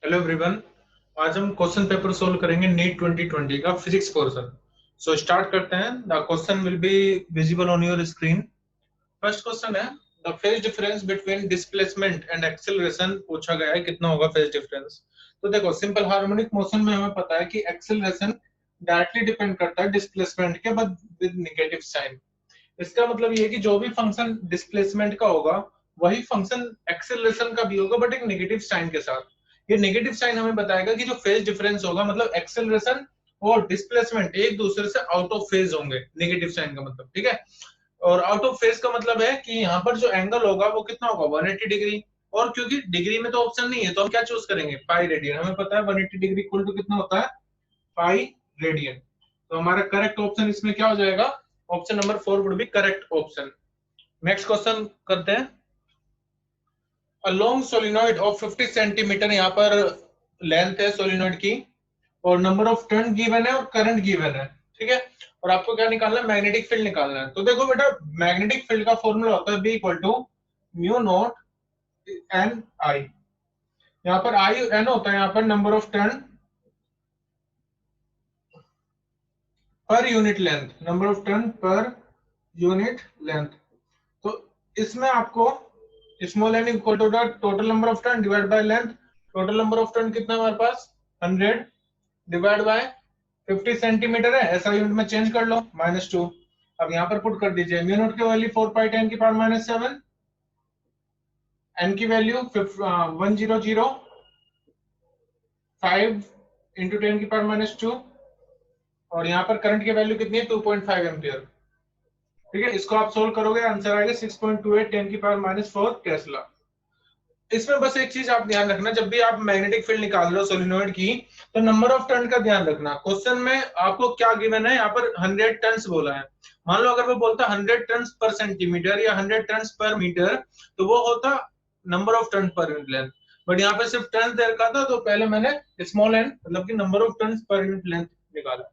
Hello everyone. आज हम question paper solve करेंगे नीट 2020 का फिजिक्स पोर्शन। सो स्टार्ट करते हैं। The question will be visible on your screen. First question है the phase difference between displacement and acceleration पूछा गया है, कितना होगा फेज डिफरेंस। तो देखो, सिंपल हार्मोनिक मोशन में हमें पता है कि एक्सेलरेशन डायरेक्टली डिपेंड करता है डिस्प्लेसमेंट के, बाद विद नेगेटिव साइन। इसका मतलब ये है कि जो भी फंक्शन डिस्प्लेसमेंट का होगा वही फंक्शन एक्सेलरेशन का भी होगा, बट एक नेगेटिव साइन के साथ। ये नेगेटिव साइन हमें बताएगा कि जो फेज डिफरेंस होगा, मतलब एक्सेलरेशन और डिस्प्लेसमेंट एक दूसरे से आउट ऑफ फेज होंगे, नेगेटिव साइन का मतलब, ठीक है। और आउट ऑफ फेज का मतलब है कि यहाँ पर जो एंगल होगा वो कितना होगा, 180 डिग्री। और क्योंकि डिग्री में तो ऑप्शन नहीं है तो हम क्या चूज करेंगे, पाई रेडियन। हमें पता है 180 डिग्री इक्वल टू कितना होता है, पाई रेडियन। तो हमारा करेक्ट ऑप्शन इसमें क्या हो जाएगा, option number 4 would be correct option. Next question करते हैं। A long solenoid of 50 centimetre यहाँ पर लेंथ है सोलिनॉइड की, और नंबर ऑफ टर्न गिवन है और करंट गिवन है, ठीक है। और आपको क्या निकालना है, मैग्नेटिक फील्ड निकालना है। तो देखो बेटा, मैग्नेटिक फील्ड का फॉर्मूला होता है B equal to mu naught n I. यहाँ पर आई एन होता है यहाँ पर number of turn per unit length, number of turn per unit length. तो इसमें आपको small n equal to the total number of turn divide by length. Total number of turn कितना है हमारे पास, 100 डिवाइड बाय 50 सेंटीमीटर है, ऐसा unit में change कर लो, -2। अब यहाँ पर पुट कर दीजिए म्यू नॉट की वैल्यू 4 पाई 10 की पावर -7, एन की वैल्यू 1005 इंटू 10 की पावर -2, और यहाँ पर करंट की वैल्यू कितनी है, 2.5 एम्पियर। ठीक है, इसको आप सोल्व करोगे, आंसर आएगा 6.28 10 की पावर -4 टेस्ला। इसमें बस एक चीज आप ध्यान रखना, जब भी आप मैग्नेटिक फील्ड निकाल रहे हो सोलिनॉइड की, तो नंबर ऑफ टर्न का ध्यान रखना। क्वेश्चन में आपको क्या गिवन है, यहाँ पर 100 टन्स बोला है। मान लो अगर वो बोलता 100 टन्स पर सेंटीमीटर या 100 टन्स पर मीटर, तो वो होता number of turn per unit length. But यहाँ पे सिर्फ टर्न दे रखा था, तो पहले मैंने स्मॉल एन मतलब कि number of turn per unit length निकाला।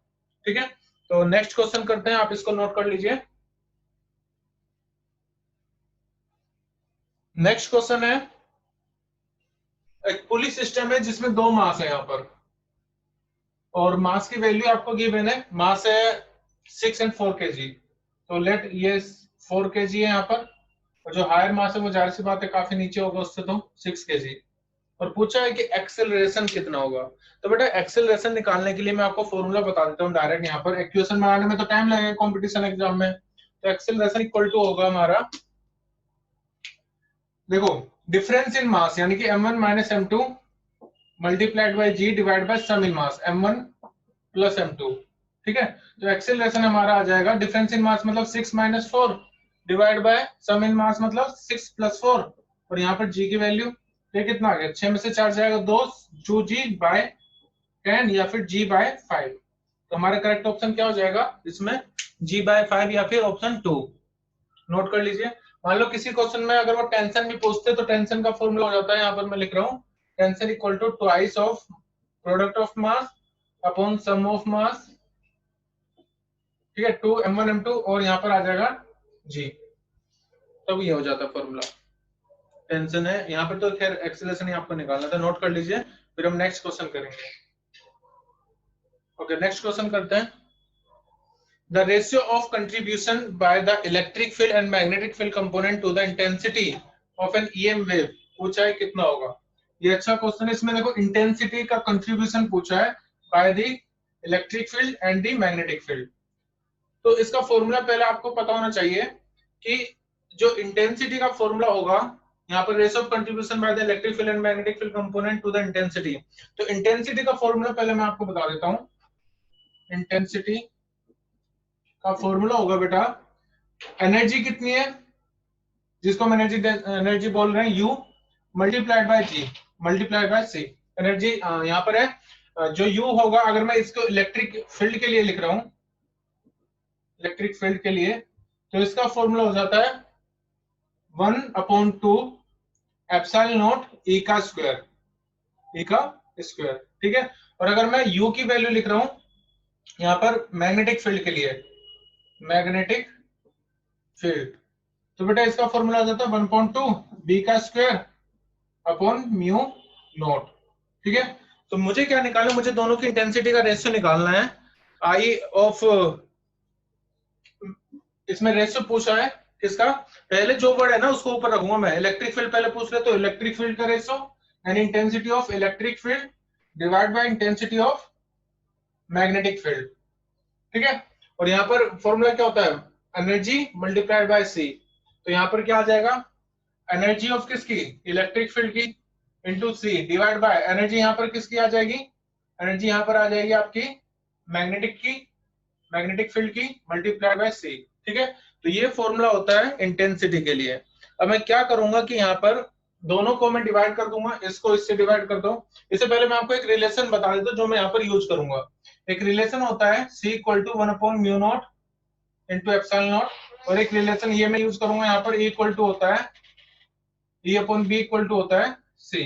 ठीक है, तो नेक्स्ट क्वेश्चन करते हैं, आप इसको नोट कर लीजिए। नेक्स्ट क्वेश्चन है, एक पुली सिस्टम है जिसमें दो मास है यहाँ पर, और मास की वैल्यू आपको गिवन है, मास है 6 एंड 4 केजी। तो लेट ये 4 केजी है यहाँ पर, और जो हायर मास है वो जाहिर सी बात है काफी नीचे होगा उससे, तो 6 केजी। और पूछा है कि एक्सेलरेशन कितना होगा। तो बेटा एक्सेलरेशन निकालने के लिए मैं आपको फॉर्मूला बता देता हूँ डायरेक्ट। यहाँ पर इक्वेशन बनाने में तो टाइम लगेगा कंपटीशन एग्जाम में। तो एक्सेलरेशन इक्वल टू होगा हमारा, देखो, डिफरेंस इन मास यानी कि m1 minus m2 multiplied by g divide by sum in mass m1 plus m2। ठीक है, तो एक्सेलरेशन हमारा आ जाएगा, डिफरेंस इन मास मतलब 6 minus 4 divide by sum in मास मतलब 6 प्लस 4, और यहाँ पर g की वैल्यू, ये कितना आ गया, 6 में से 4 जाएगा 2, 2g बाय 10 या फिर g बाय 5। तो हमारा करेक्ट ऑप्शन क्या हो जाएगा इसमें, g बाय 5 या फिर ऑप्शन 2। नोट कर लीजिए। मान लो किसी क्वेश्चन में अगर वो टेंशन भी पूछते तो टेंशन का फॉर्मूला हो जाता है, यहाँ पर मैं लिख रहा हूँ, tension equal to twice of product of mass upon sum of mass. ठीक है, 2m1m2, और यहाँ पर आ जाएगा जी, तब ये हो जाता फॉर्मूला। टेंशन है यहाँ पर, तो खैर एक्सेलरेशन ही आपको निकालना था, नोट कर लीजिए, फिर हम नेक्स्ट क्वेश्चन करेंगे। ओके, नेक्स्ट क्वेश्चन करते हैं। The ratio of contribution by the electric field and magnetic field component to the intensity of an EM wave पूछा है, कितना होगा। ये अच्छा क्वेश्चन है। इसमें देखो इंटेंसिटी का कंट्रीब्यूशन पूछा है bye the electric field and the magnetic field. तो इसका फॉर्मूला पहले आपको पता होना चाहिए कि जो इंटेंसिटी का फॉर्मूला होगा, यहाँ पर ratio of contribution by the electric field and magnetic field component to the intensity. तो इंटेंसिटी का फॉर्मूला पहले मैं आपको बता देता हूँ। इंटेंसिटी का फॉर्मूला होगा बेटा, एनर्जी कितनी है जिसको हम एनर्जी एनर्जी बोल रहे हैं, you multiplied by G multiplied by C. Energy यहाँ पर है, जो यू होगा, अगर मैं इसको इलेक्ट्रिक फील्ड के लिए लिख रहा हूं, इलेक्ट्रिक फील्ड के लिए, तो इसका फॉर्मूला हो जाता है 1/2 एप्सिलॉन नॉट ई का स्क्वायर, ई का स्क्वायर। ठीक है, और अगर मैं यू की वैल्यू लिख रहा हूं यहाँ पर मैग्नेटिक फील्ड के लिए, मैग्नेटिक फील्ड, तो बेटा इसका फॉर्मूला आ जाता है 1/2 बी का स्क्वायर अपॉन म्यू नॉट। ठीक है, तो मुझे क्या निकालना है, मुझे दोनों की इंटेंसिटी का रेशियो निकालना है। आई ऑफ, इसमें रेशियो पूछा है किसका, पहले जो वर्ड है ना उसको ऊपर रखूंगा मैं। इलेक्ट्रिक फील्ड पहले पूछ रहे तो इलेक्ट्रिक फील्ड का ratio and intensity of electric field divide by intensity of magnetic field. ठीक है, और यहाँ पर फॉर्मूला क्या होता है, एनर्जी मल्टीप्लाइड बाय सी। तो यहाँ पर क्या आ जाएगा, एनर्जी ऑफ किसकी, इलेक्ट्रिक फील्ड की, into C divide by energy यहाँ पर किसकी आ जाएगी, एनर्जी यहाँ पर आ जाएगी आपकी मैग्नेटिक की, मैग्नेटिक फील्ड की, मल्टीप्लाइड बाय सी। ठीक है, तो ये फॉर्मूला होता है इंटेंसिटी के लिए। अब मैं क्या करूंगा कि यहाँ पर दोनों को मैं डिवाइड कर दूंगा, इसको इससे डिवाइड कर दो। इससे पहले मैं आपको एक रिलेशन बता देता हूँ जो मैं यहाँ पर यूज करूंगा। एक रिलेशन होता है C equal to 1/μ0 into epsilon naught, और एक रिलेशन ये मैं यूज करूंगा यहाँ पर E इक्वल टू होता है E/B इक्वल टू होता है C।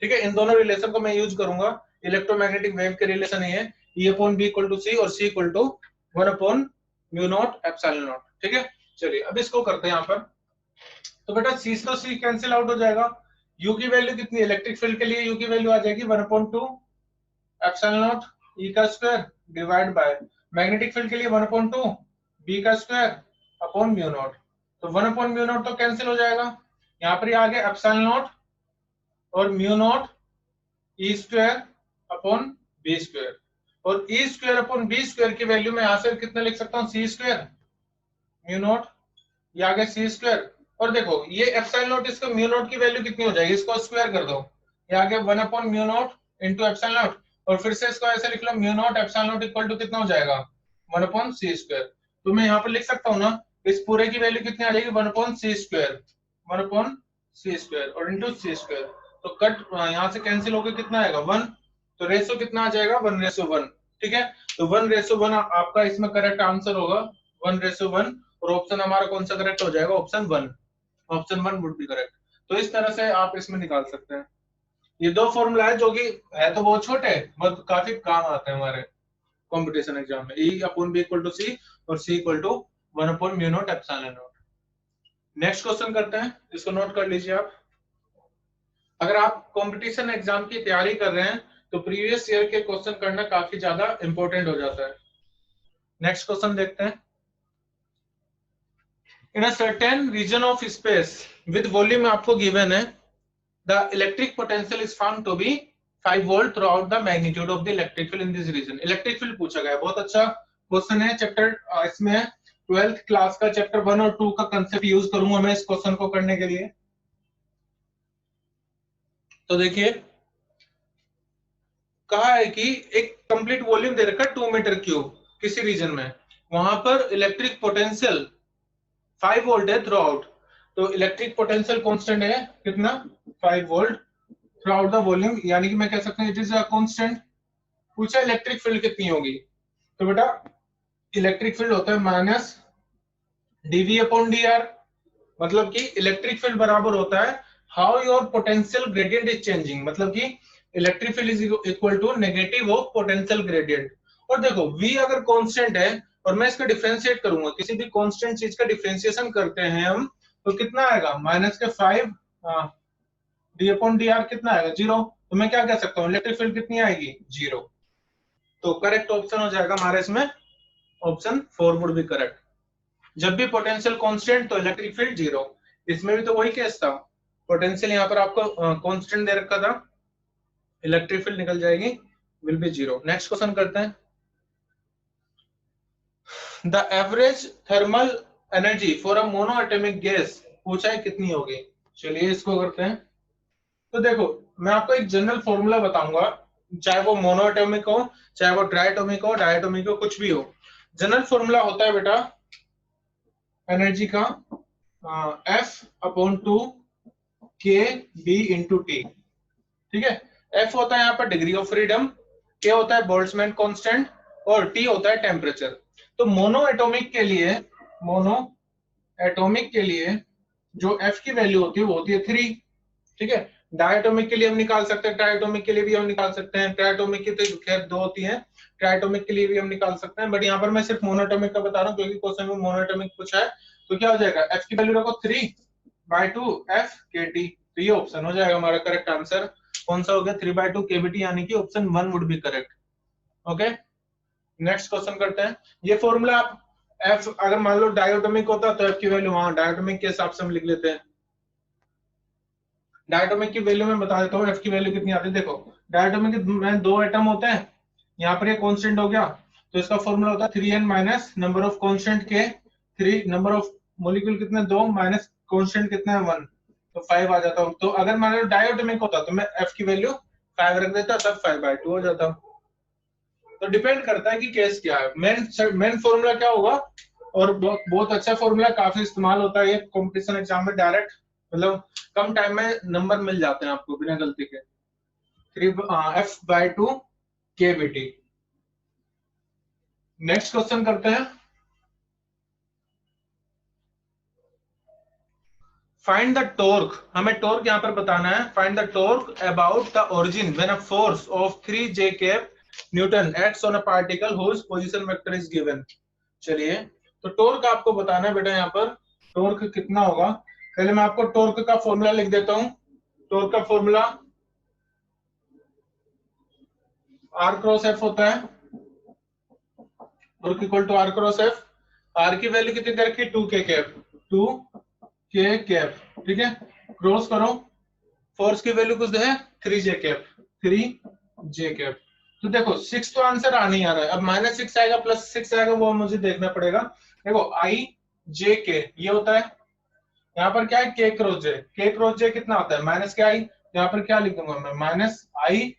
ठीक है, इन दोनों रिलेशन को मैं यूज करूंगा, इलेक्ट्रोमैग्नेटिक वेव के रिलेशन ये है, E/B इक्वल टू C और C equal to 1/μ0 epsilon naught. ठीक है, चलिए अब इसको करते हैं यहाँ पर। तो बेटा C से C कैंसिल आउट हो जाएगा, U की वैल्यू कितनी, इलेक्ट्रिक फील्ड के लिए U की वैल्यू आ जाएगी 1/2 एप्सिलॉन नॉट E का square divide by magnetic field के लिए 1/2 B का स्क्वायर अपॉन μ0। तो 1/μ0 तो कैंसिल हो जाएगा, यहाँ पर आ गया एप्सिलॉन नॉट और μ0 E square upon B square, और E square upon B square की वैल्यू में यहाँ से कितना लिख सकता हूँ, C स्क्वायर μ0, ये आ गया C स्क्वायर। और देखो ये एप्सिलॉन नॉट, इसका μ0 की वैल्यू कितनी हो जाएगी, इसको स्क्वायर कर दो, ये आ गया 1/μ0 इंटू एप्सिलॉन नॉट, और फिर से इसको ऐसे लिख लो μ0 एप्सिलॉन नॉट इक्वल टू कितना हो जाएगा 1/c स्क्वायर। तो मैं यहाँ पर लिख सकता हूँ ना, इस पूरे की वैल्यू कितनी आ जाएगी 1/c स्क्वायर, 1/c स्क्वायर और इंटू c स्क्वायर। तो कट यहाँ से कैंसिल होकर कितना आएगा 1, तो रेशियो कितना आ जाएगा 1:1। ठीक है, तो 1:1 आपका इसमें करेक्ट आंसर होगा 1:1, और ऑप्शन हमारा कौन सा करेक्ट हो जाएगा, option 1, option 1 would be correct. तो इस तरह से आप इसमें निकाल सकते हैं। ये दो फॉर्मूला है जो कि है तो बहुत छोटे बट काफी काम आते हैं हमारे कंपटीशन एग्जाम में। E/B इक्वल टू C और C equal to 1/μ0 epsilon naught. Next question करते हैं, इसको नोट कर लीजिए आप। अगर आप कंपटीशन एग्जाम की तैयारी कर रहे हैं तो प्रीवियस ईयर के क्वेश्चन करना काफी ज्यादा इंपॉर्टेंट हो जाता है। नेक्स्ट क्वेश्चन देखते हैं। In a certain region of space with volume आपको गिवन है, the electric potential is found to be 5 volt throughout the magnitude of the electric field in this region। Electric field पूछा गया है, बहुत अच्छा question है। चैप्टर इसमें 12th class का चैप्टर 1 और 2 का कंसेप्ट यूज करूंगा मैं इस क्वेश्चन को करने के लिए। तो देखिए कहा है कि एक कंप्लीट वॉल्यूम दे रखा है 2 मीटर क्यूब किसी रीजन में, वहां पर इलेक्ट्रिक पोटेंशियल 5 वोल्ट है थ्रू आउट। तो इलेक्ट्रिक पोटेंशियल कांस्टेंट है कितना 5 volt through out the volume, यानी कि मैं कह सकता हूं इट इज अ कांस्टेंट। पूछा इलेक्ट्रिक फील्ड कितनी होगी, तो बेटा इलेक्ट्रिक फील्ड होता है माइनस dV/dr, मतलब कि इलेक्ट्रिक फील्ड बराबर होता है how your potential gradient is changing, मतलब कि electric field is equal to negative of potential gradient. और देखो V अगर कांस्टेंट है और मैं इसका डिफरेंशिएट करूंगा, किसी भी कांस्टेंट चीज का डिफरेंशिएशन करते हैं हम, तो कितना आएगा माइनस के 5 d/dr कितना आएगा 0। तो मैं क्या कह सकता हूँ इलेक्ट्रिक फील्ड कितनी आएगी 0। तो करेक्ट ऑप्शन हो जाएगा हमारे इसमें ऑप्शन 4 वुड बी करेक्ट। जब भी पोटेंशियल कांस्टेंट तो इलेक्ट्रिक फील्ड 0। इसमें भी तो वही केस था, पोटेंशियल यहाँ पर आपको कांस्टेंट दे रखा था, इलेक्ट्रिक फील्ड निकल जाएगी विल बी 0। नेक्स्ट क्वेश्चन करते हैं। The average thermal energy for a monoatomic gas पूछा है कितनी होगी। चलिए इसको करते हैं। तो देखो मैं आपको एक जनरल फॉर्मूला बताऊंगा, चाहे वो मोनोएटॉमिक हो, चाहे वो ट्राइएटॉमिक हो, डायटोमिक हो, कुछ भी हो। जनरल फॉर्मूला होता है बेटा एनर्जी का F/2 KB × T। ठीक है, F होता है यहाँ पर डिग्री ऑफ फ्रीडम, K होता है बोल्ट्जमैन कांस्टेंट और T होता है टेम्परेचर। तो मोनो एटॉमिक के लिए जो F की वैल्यू होती है वो होती है 3। ठीक है, डायटोमिक के लिए हम निकाल सकते हैं, ट्राइएटॉमिक के लिए भी हम निकाल सकते हैं, ट्राइएटॉमिक की तो खैर 2 होती हैं, ट्राइएटॉमिक के लिए भी हम निकाल सकते हैं, बट यहाँ पर मैं सिर्फ मोनोएटॉमिक का बता रहा हूँ क्योंकि क्वेश्चन में मोनोएटॉमिक पूछा है। तो क्या हो जाएगा F की वैल्यू रखो 3/2 F KT, तो ये ऑप्शन हो जाएगा हमारा करेक्ट आंसर। कौन सा हो गया 3/2 केवीटी, यानी कि option 1 would be correct. Okay, next question करते हैं। ये फॉर्मूला आप एफ अगर मान लो डायोटोमिक होता तो एफ की वैल्यू वहां डायोटोमिक के हिसाब से हम लिख लेते हैं। डायोटोमिक की वैल्यू मैं बता देता हूँ एफ की वैल्यू कितनी आती है। देखो डायोटोमिक में 2 एटम होते हैं, यहाँ पर ये कांस्टेंट हो गया, तो इसका फॉर्मूला होता है 3n minus number of constant के 3, नंबर ऑफ मॉलिक्यूल कितने 2 माइनस कांस्टेंट कितना है 1, तो 5 आ जाता हूँ। तो अगर मान लो डायोटोमिक होता तो मैं एफ की वैल्यू 5 रख देता, तब 5/2 हो जाता। तो डिपेंड करता है कि केस क्या है। मेन फॉर्मूला क्या होगा, और बहुत अच्छा फॉर्मूला, काफी इस्तेमाल होता है ये कंपटीशन एग्जाम में, डायरेक्ट मतलब कम टाइम में नंबर मिल जाते हैं आपको बिना गलती के। 3f/2 kBT। नेक्स्ट क्वेश्चन करते हैं। फाइंड द टॉर्क, हमें टॉर्क यहां पर बताना है। Find the torque about the origin when a force of 3J cap newton acts on a particle whose position vector is given. चलिए, तो टॉर्क आपको बताना है बेटा, यहाँ पर टॉर्क कितना होगा। पहले मैं आपको टॉर्क का फॉर्मूला लिख देता हूं। टॉर्क का फॉर्मूला R क्रॉस एफ होता है, torque equal to R cross F. R की वैल्यू कितनी दे रखी है 2K कैप, 2K कैप, ठीक है। क्रॉस करो, फोर्स की वैल्यू कुछ है 3J कैप, 3J कैप। तो देखो 6 तो आंसर आ नहीं आ रहा है, अब -6 आएगा +6 आएगा, वो मुझे देखना पड़ेगा। देखो IJK ये होता है, यहाँ पर क्या है K cross J, K cross J कितना होता है -KI, यहाँ पर क्या लिख दूंगा मैं -I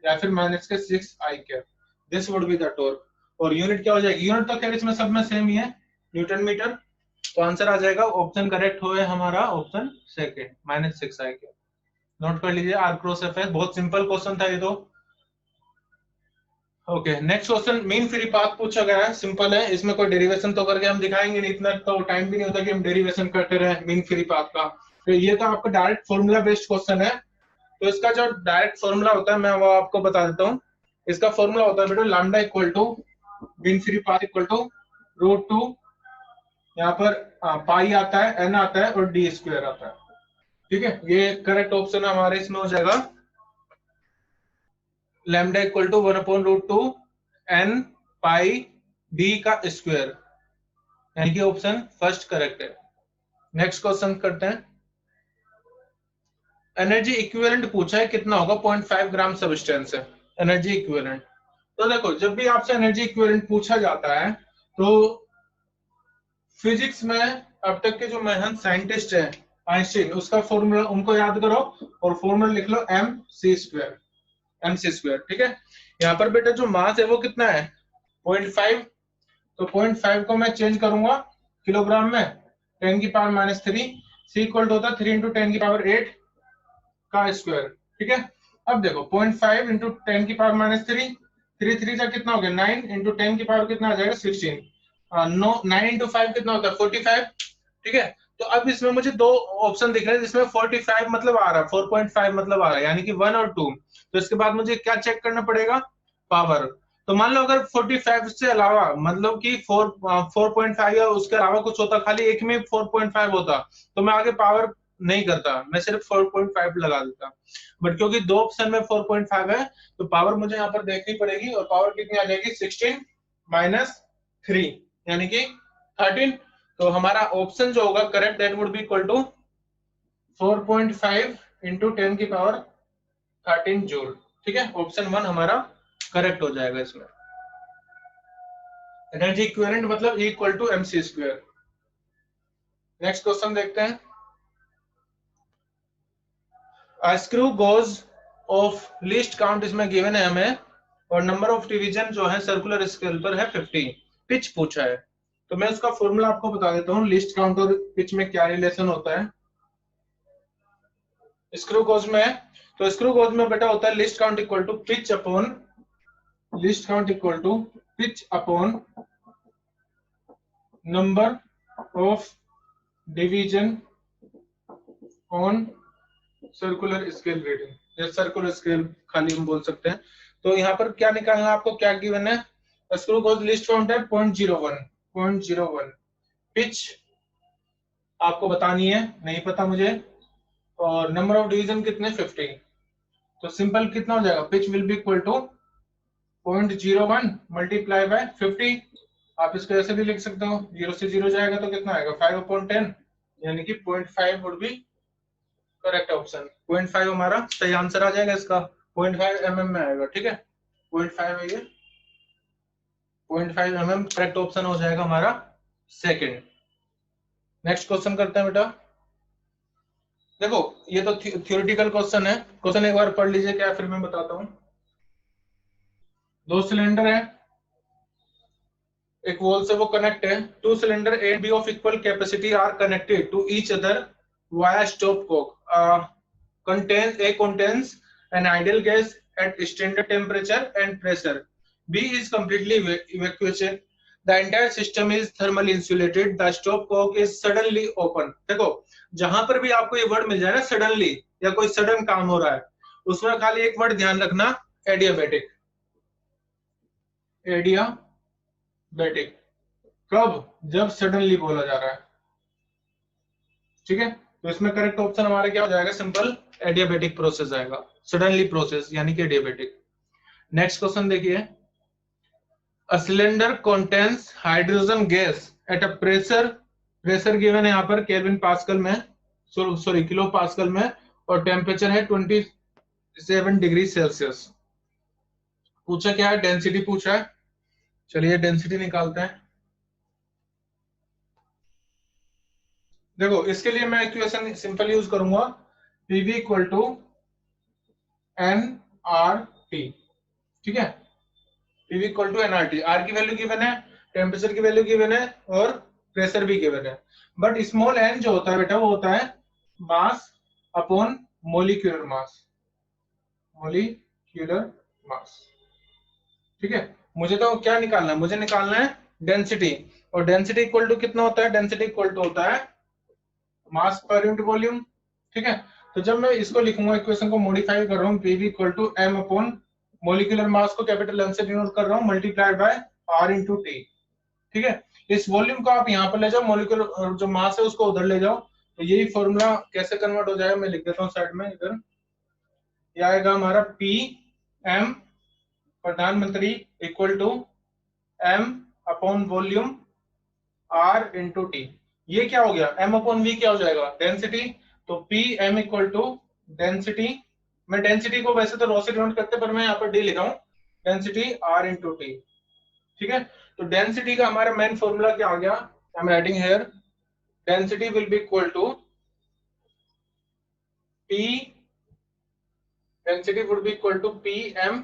या फिर -6I cap. This would be the torque. और यूनिट क्या हो जाएगी, यूनिट तो खैर इसमें सब में सेम ही है, न्यूटन मीटर। तो आंसर आ जाएगा, ऑप्शन करेक्ट हो हमारा option second, -6I cap. Note कर लीजिए, आर क्रॉस एफ है, बहुत सिंपल क्वेश्चन था ये तो। Okay, next question, mean free path पूछा गया है, सिंपल है, इसमें कोई डेरिवेशन तो करके हम दिखाएंगे नहीं, इतना तो टाइम भी नहीं होता कि हम डेरिवेशन करते रहे मीन फ्री पाथ का। तो ये तो आपका डायरेक्ट फॉर्मूला बेस्ड क्वेश्चन है। तो इसका जो डायरेक्ट फॉर्मूला होता है मैं वो आपको बता देता हूँ। इसका फॉर्मूला होता है बेटा lambda equal to mean free path equal to √2, यहाँ पर पाई आता है, एन आता है और डी स्क्वायर आता है, ठीक है। ये करेक्ट ऑप्शन हमारे इसमें हो जाएगा, lambda equal to 1/√2 n pi d का स्क्वायर, यानी कि ऑप्शन फर्स्ट करेक्ट है। नेक्स्ट क्वेश्चन करते हैं। एनर्जी इक्विवेलेंट पूछा है, कितना होगा 0.5 ग्राम सब्सटेंस है एनर्जी इक्विवेलेंट। तो देखो जब भी आपसे एनर्जी इक्विवेलेंट पूछा जाता है तो फिजिक्स में अब तक के जो महान साइंटिस्ट है आइंस्टीन, उसका फॉर्मूला उनको याद करो और फॉर्मूला लिख लो mc², ठीक है। यहाँ पर बेटा जो मास है वो कितना है 0.5, तो 0.5 को मैं चेंज करूंगा किलोग्राम में, 10⁻³ C इक्वल टू होता है 3 × 10⁸ का स्क्वायर, ठीक है। अब देखो 0.5 × 10⁻³, 3 का कितना हो गया 9 × 10 की पावर कितना आ जाएगा 16, 9 × 5 कितना होता है 45, ठीक है। तो अब इसमें मुझे दो ऑप्शन दिख रहे हैं जिसमें 45 मतलब आ रहा है, 4.5 मतलब आ रहा है, यानी कि 1 और 2। तो इसके बाद मुझे क्या चेक करना पड़ेगा पावर। तो मान लो अगर 45 से अलावा मतलब कि 4.5 या उसके अलावा कुछ होता, खाली एक में 4.5 होता, तो मैं आगे पावर नहीं करता, मैं सिर्फ 4.5 लगा देता। बट क्योंकि दो ऑप्शन में 4.5 है तो पावर मुझे यहाँ पर देखनी पड़ेगी, और पावर कितनी आ जाएगी 16 - 3 यानी कि 13। तो हमारा ऑप्शन जो होगा correct that would be equal to 4.5 × 10⁻13 joule, ठीक है। ऑप्शन 1 हमारा करेक्ट हो जाएगा इसमें। एनर्जी इक्विवेलेंट मतलब E equal to mc²। Next question देखते हैं। Screw gauge of least count इसमें गिवन है हमें, और नंबर ऑफ डिवीजन जो है सर्कुलर स्केल पर है 50। पिच पूछा है, तो मैं उसका फॉर्मूला आपको बता देता हूँ, लीस्ट काउंट और पिच में क्या रिलेशन होता है। स्क्रू गोज में, तो स्क्रू गोज में बेटा होता है least count equal to pitch upon number of division on circular scale reading, या सर्कुलर स्केल खाली हम बोल सकते हैं। तो यहाँ पर क्या निकालना है आपको, क्या गिवन है, स्क्रू गोज लिस्ट काउंट है 0.01, पिच आपको बतानी है, नहीं पता मुझे, और नंबर ऑफ डिवीजन कितने 50। तो सिंपल कितना हो जाएगा, pitch will be equal to 0.01 multiply by 50। आप इसको ऐसे भी लिख सकते हो, 0 से 0 जाएगा तो कितना आएगा 5/10, यानी कि 0.5 वुड बी करेक्ट ऑप्शन। 0.5 हमारा सही आंसर आ जाएगा इसका, 0.5 mm में आएगा। ठीक है, 0.5 है ये, 0.5 mm करेक्ट ऑप्शन हो जाएगा हमारा सेकंड। नेक्स्ट क्वेश्चन करते हैं बेटा। देखो ये तो थ्योरेटिकल क्वेश्चन है, क्वेश्चन एक बार पढ़ लीजिए क्या, फिर मैं बताता हूँ। दो सिलेंडर है, एक वॉल से वो कनेक्ट है। Two cylinder A B of equal capacity are connected to each other via stopcock. contains an ideal gas at standard temperature and pressure. B is completely evacuated. The entire system is thermally insulated. The stopcock is suddenly open. देखो जहां पर भी आपको ये word मिल जाए ना, suddenly या कोई सडन काम हो रहा है, उसमें खाली एक वर्ड ध्यान रखना, एडियाबैटिक। एडियाबैटिक कब, जब सडनली बोला जा रहा है। ठीक है, तो इसमें करेक्ट ऑप्शन हमारा क्या हो जाएगा, सिंपल एडियाबैटिक प्रोसेस आएगा, सडनली प्रोसेस यानी कि एडियाबैटिक। नेक्स्ट क्वेश्चन देखिए। A cylinder contains hydrogen gas at a pressure, pressure given है यहाँ पर केल्विन पास्कल में, सॉरी किलो पास्कल में, और टेम्परेचर है 27 डिग्री सेल्सियस। पूछा क्या है, डेंसिटी पूछा है। चलिए डेंसिटी निकालते हैं। देखो इसके लिए मैं इक्वेशन सिंपल यूज करूंगा, PV equal to n R T. ठीक है, पीवी इक्वल टू एनआरटी। आर की वैल्यू गिवन है, टेम्परेचर की वैल्यू गिवन है, और प्रेशर भी गिवन है। बट स्मॉल एन जो होता है बेटा, वो होता है मास अपॉन मोलिक्यूलर मास, मोलिक्यूलर मास। ठीक है, मुझे तो क्या निकालना है, मुझे निकालना है डेंसिटी, और डेंसिटी इक्वल टू कितना होता है, डेंसिटी इक्वल टू होता है मास पर यूनिट वॉल्यूम। ठीक है, तो जब मैं इसको लिखूंगा, इक्वेशन को मॉडिफाई कर रहा हूँ, PV equal to M upon molecular mass को कैपिटल एम से डिनोट कर रहा हूँ, multiplied by R into T. ठीक है, इस वॉल्यूम को आप यहाँ पर ले जाओ, मोलिकुलर जो मास है उसको उधर ले जाओ, तो यही फॉर्मूला कैसे कन्वर्ट हो जाएगा, मैं लिख देता हूँ साइड में इधर। यह आएगा हमारा पी एम प्रधानमंत्री equal to M upon volume R into T. ये क्या हो गया, एम अपॉन वी क्या हो जाएगा, डेंसिटी। तो P M equal to density, मैं डेंसिटी को वैसे तो रो से डिनोट करते, पर मैं यहाँ पर डी लिखा हूँ, डेंसिटी आर इंटू टी। ठीक है, तो डेंसिटी का हमारा मेन फॉर्मूला क्या आ गया, I am writing here, density will be equal to P, density would be equal to P M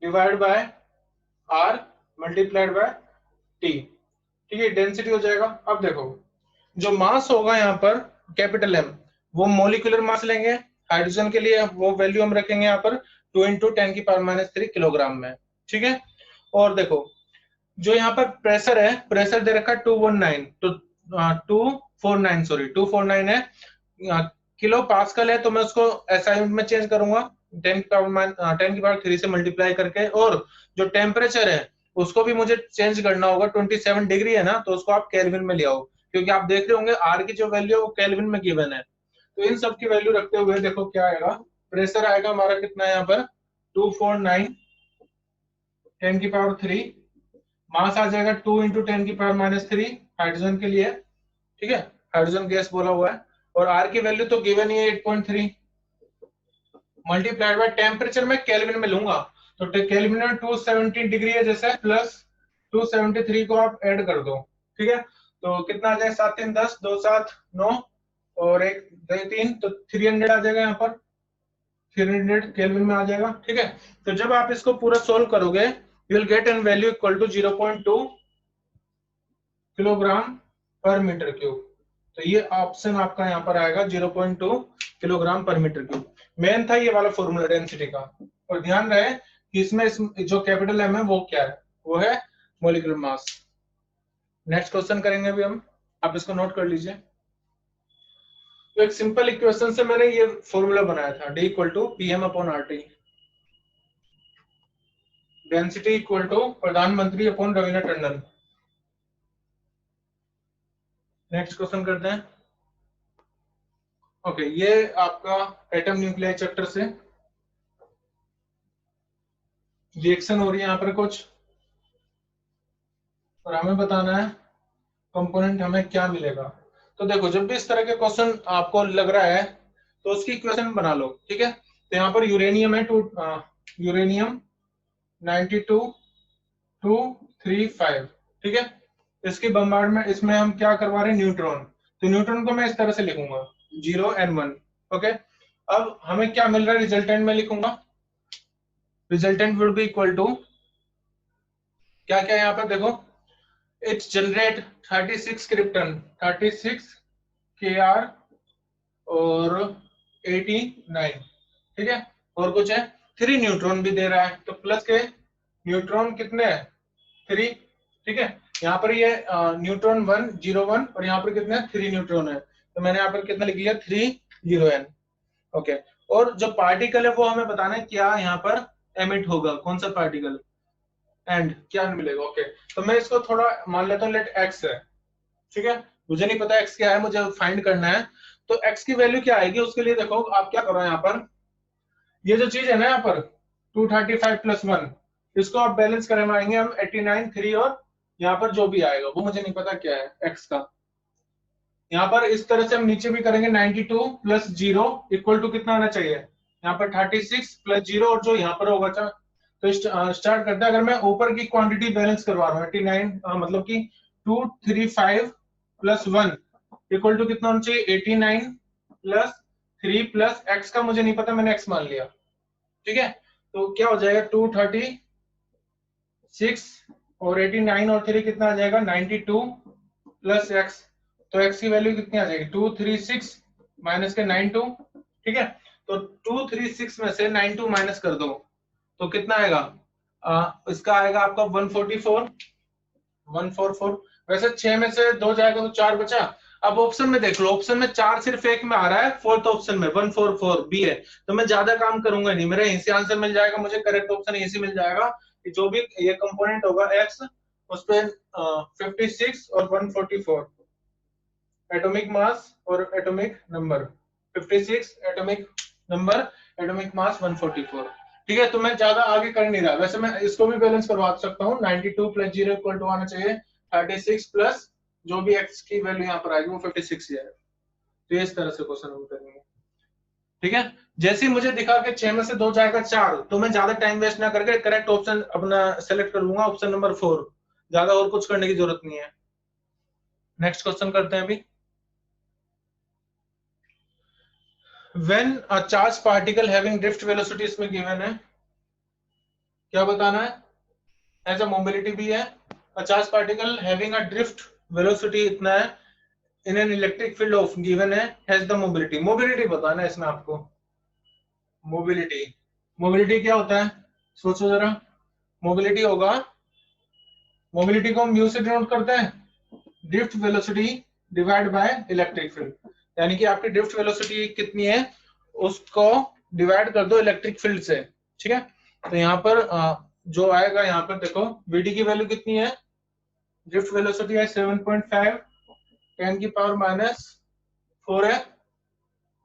divide by R multiplied by T. ठीक है, डेंसिटी हो जाएगा। अब देखो जो मास होगा यहाँ पर कैपिटल एम, वो मोलिकुलर मास लेंगे, हाइड्रोजन के लिए वो वैल्यू हम रखेंगे यहाँ पर 2 × 10⁻³ किलोग्राम में। ठीक है, और देखो जो यहाँ पर प्रेशर है, प्रेशर दे रखा है 219, तो 249 सॉरी 249 है, किलो पास्कल है, तो मैं उसको एसआई यूनिट में चेंज करूंगा 10⁻³ से मल्टीप्लाई करके, और जो टेम्परेचर है उसको भी मुझे चेंज करना होगा, 27 डिग्री है ना, तो उसको आप केल्विन में ले आओ, क्योंकि आप देख रहे होंगे आर की जो वैल्यू है वो केल्विन में गिवन है। तो इन सब की वैल्यू रखते हुए देखो क्या आएगा, प्रेशर आएगा हमारा कितना है यहाँ पर 249 10⁻³ मास आ जाएगा 2 × 10⁻³ हाइड्रोजन के लिए। ठीक है, हाइड्रोजन गैस बोला हुआ है, और आर की वैल्यू तो गिवन ही है 8.3 मल्टीप्लाइड बाय टेम्परेचर में केल्विन में लूंगा, तो केल्विन में 270 डिग्री है जैसे, प्लस 273 को आप ऐड कर दो। ठीक है, तो कितना आ जाएगा, 7 3 10 2 7 9 और 1 2 3, तो 300 आ जाएगा यहाँ पर, 300 केल्विन में आ जाएगा। ठीक है, तो जब आप इसको पूरा सोल्व करोगे, you will get an value equal to 0.2 kilogram per metre cube. तो ये ऑप्शन आपका यहाँ पर आएगा 0.2 kilogram per metre cube. Main था ये वाला फॉर्मूला डेंसिटी का, और ध्यान रहे कि इसमें जो कैपिटल एम है वो क्या है, वो है मोलिकुलर मास। नेक्स्ट क्वेश्चन करेंगे अभी हम, आप इसको नोट कर लीजिए। तो एक सिंपल इक्वेशन से मैंने ये फॉर्मूला बनाया था, D equal to P M upon R T, density equal to प्रधानमंत्री upon Raveena Tandon. Next question करते हैं। ओके, ये आपका एटम न्यूक्लियर चैप्टर से रिएक्शन हो रही है यहाँ पर कुछ, और हमें बताना है कंपोनेंट हमें क्या मिलेगा। तो देखो जब भी इस तरह के क्वेश्चन आपको लग रहा है तो उसकी इक्वेशन बना लो, ठीक है। तो यहाँ पर यूरेनियम है, यूरेनियम 92,235, ठीक है। इसकी बम्बार्डमेंट, इसमें हम क्या करवा रहे हैं, न्यूट्रॉन। तो न्यूट्रॉन को मैं इस तरह से लिखूंगा 0 and 1, ओके। अब हमें क्या मिल रहा है, रिजल्टेंट में लिखूंगा, resultant would be equal to क्या क्या यहाँ पर देखो, इट्स जनरेट 36 क्रिप्टन, 36 Kr और 89, ठीक है। और कुछ है, 3 न्यूट्रॉन भी दे रहा है, तो प्लस के न्यूट्रॉन कितने हैं, 3, ठीक है। यहाँ पर ये न्यूट्रॉन 1 0 1 और यहाँ पर कितने 3 न्यूट्रॉन है, तो मैंने यहाँ पर कितना लिख लिया 3 0 n, ओके। और जो पार्टिकल है वो हमें बताना है क्या यहाँ पर एमिट होगा, कौन सा पार्टिकल, एंड क्या मिलेगा, ओके। तो मैं इसको थोड़ा मान लेता हूँ, लेट एक्स है, ठीक है। मुझे नहीं पता एक्स क्या है, मुझे फाइंड करना है। तो एक्स की वैल्यू क्या आएगी, उसके लिए देखो आप क्या करो, यहाँ पर ये जो चीज है ना, यहाँ पर 235 + 1, इसको आप बैलेंस करवाएंगे हम 89 3, और यहाँ पर जो भी आएगा वो मुझे नहीं पता क्या है एक्स का। यहाँ पर इस तरह से हम नीचे भी करेंगे, 92 + 0 इक्वल टू कितना आना चाहिए, यहाँ पर 36 + 0, और जो यहाँ पर होगा तो स्टार्ट करते हैं। अगर मैं ऊपर की क्वांटिटी बैलेंस करवा रहा हूँ 89, मतलब कि 235 + 1 इक्वल टू कितना होना चाहिए, 89 + 3 + x का मुझे नहीं पता, मैंने x मान लिया, ठीक है। तो क्या हो जाएगा 236 और 89 और 3 कितना आ जाएगा 92 + x, तो x की वैल्यू कितनी आ जाएगी 236 माइनस के 92, ठीक है। तो 236 में से 92 माइनस कर दो तो कितना आएगा, इसका आएगा आपका 144। वैसे 6 में से 2 जाएगा तो 4 बचा। अब ऑप्शन में देख लो, ऑप्शन में 4 सिर्फ एक में आ रहा है, फोर्थ ऑप्शन में 144 बी है, तो मैं ज्यादा काम करूंगा नहीं, मेरा इसी आंसर मिल जाएगा, मुझे करेक्ट ऑप्शन इसी मिल जाएगा कि जो भी ये कंपोनेंट होगा एक्स, उस पे 56 और 144 एटॉमिक मास और atomic number, 56 atomic number, atomic mass 144, ठीक है। तो मैं ज्यादा आगे कर नहीं रहा, वैसे मैं इसको भी बैलेंस करवा सकता हूँ, 92 + 0 इक्वल टू आना चाहिए 36 प्लस जो भी एक्स की वैल्यू यहाँ पर आएगी वो 56 ही है। तो इस तरह से क्वेश्चन हम करेंगे, ठीक है। जैसे ही मुझे दिखा कि 6 में से 2 जाएगा 4, तो मैं ज्यादा टाइम वेस्ट ना करके करेक्ट ऑप्शन अपना सेलेक्ट कर लूंगा, ऑप्शन नंबर 4, ज्यादा और कुछ करने की जरूरत नहीं है। नेक्स्ट क्वेश्चन करते हैं अभी। When a charged particle having drift velocity इसमें given है, क्या बताना है, एज अ मोबिलिटी भी है, a charged particle having a drift velocity इतना है, in an electric field of given है, has the mobility, मोबिलिटी बताना है इसमें आपको। मोबिलिटी, मोबिलिटी क्या होता है, सोचो जरा, मोबिलिटी होगा, मोबिलिटी को हम म्यू से डिनोट करते हैं, drift velocity divide by electric field, यानी कि आपकी ड्रिफ्ट वेलोसिटी कितनी है उसको डिवाइड कर दो इलेक्ट्रिक फील्ड से, ठीक है। तो यहाँ पर जो आएगा, यहाँ पर देखो वीडी की वैल्यू कितनी है, ड्रिफ्ट वेलोसिटी है 7.5 10⁻⁴ है,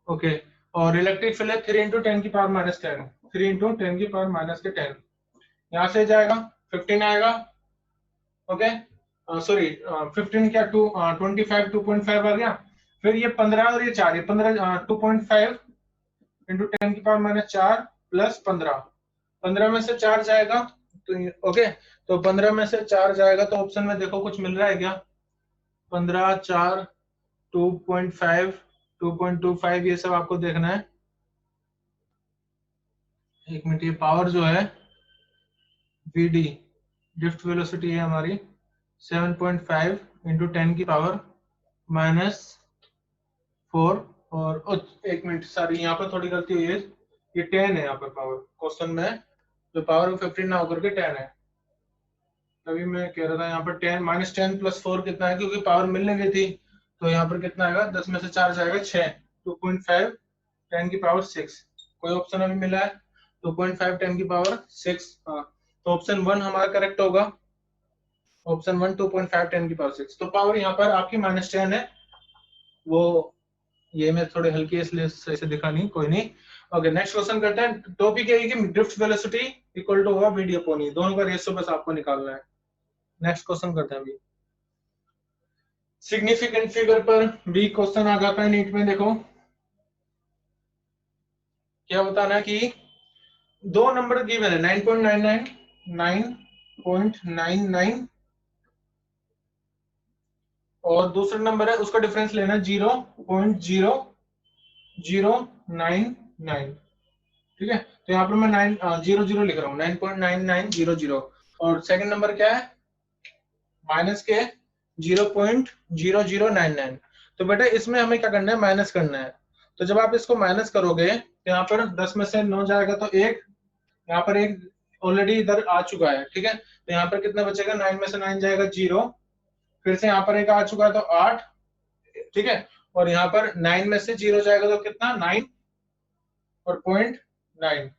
ओके। और इलेक्ट्रिक फील्ड है 3 × 10⁻⁻10, 3 × 10⁻⁻10, यहाँ से जाएगा 15 आएगा, ओके, सॉरी 15 क्या 25 2.5 आ गया, फिर ये 15 और ये 4, ये 15 2.5 × 10⁻⁴ प्लस 15 में से 4 जाएगा, तो ओके, तो 15 में से 4 जाएगा तो ऑप्शन में देखो कुछ मिल रहा है क्या, 15 4 2.5 2.25 ये सब आपको देखना है। एक मिनट, ये पावर जो है वीडी ड्रिफ्ट वेलोसिटी है हमारी 7.5 × 10⁻⁻⁴, और एक मिनट सॉरी यहाँ पर थोड़ी गलती हुई है, ये 10 है यहाँ पर पावर, क्वेश्चन में जो पावर 15 ना होकर के 10 है, तभी मैं कह रहा था यहाँ पर 10 -10 + 4 कितना है, क्योंकि पावर मिलने गई थी, तो यहाँ पर कितना आएगा, 10 में से 4 जाएगा 6, 2.5 10⁻⁶, कोई ऑप्शन अभी मिला है 2.5 10⁻⁶, हाँ, तो ऑप्शन 1 हमारा करेक्ट होगा, ऑप्शन 1 2.5 10⁻⁶। तो पावर यहाँ पर आपकी -10 है, वो ये मैं थोड़ी हल्की है इसलिए सही से दिखा नहीं, कोई नहीं। ओके, नेक्स्ट क्वेश्चन करते हैं। टॉपिक ये है कि ड्रिफ्ट वेलोसिटी इक्वल टू होगा वी डी अपॉन ई, दोनों का रेशियो बस आपको निकालना है। नेक्स्ट क्वेश्चन करते हैं अभी। सिग्निफिकेंट फिगर पर भी क्वेश्चन आ जाता है नीट में। देखो क्या बताना है कि दो नंबर गिवन है 9.99, 9.99 और दूसरा नंबर है उसका डिफरेंस लेना है 0.0099। ठीक है, तो यहाँ पर मैं 900 लिख रहा हूँ, 9.9900। और सेकंड नंबर क्या है, माइनस के 0.0099। तो बेटा इसमें हमें क्या करना है, माइनस करना है। तो जब आप इसको माइनस करोगे तो यहाँ पर 10 में से 9 जाएगा तो एक, यहाँ पर एक ऑलरेडी इधर आ चुका है। ठीक है, तो यहाँ पर कितना बचेगा, 9 में से 9 जाएगा 0, फिर से यहाँ पर एक आ चुका है तो 8। ठीक है, और यहाँ पर 9 में से 0 जाएगा तो कितना, 9 और 0.9,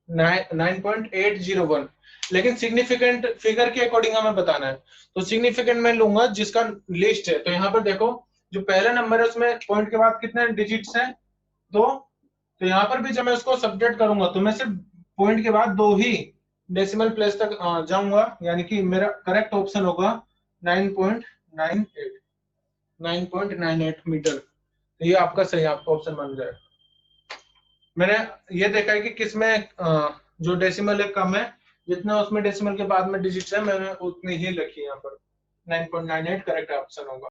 9.801। लेकिन सिग्निफिकेंट फिगर के अकॉर्डिंग हमें बताना है। तो सिग्निफिकेंट मैं लूंगा जिसका लिस्ट है। तो यहाँ पर देखो जो पहला नंबर है उसमें पॉइंट के बाद कितने डिजिट्स हैं, 2। तो यहाँ पर भी जब मैं उसको सब्ट्रैक्ट करूंगा तो मैं सिर्फ पॉइंट के बाद 2 ही डेसिमल प्लेस तक जाऊंगा, यानी कि मेरा करेक्ट ऑप्शन होगा 9.98, 9.98 मीटर। तो ये आपका सही आपका ऑप्शन बन जाए। मैंने ये देखा है कि किसमें जो डेसिमल है कम है, जितना उसमें डेसिमल के बाद में डिजिट्स है मैंने उतनी ही लिखी है यहाँ पर। 9.98 करेक्ट ऑप्शन होगा।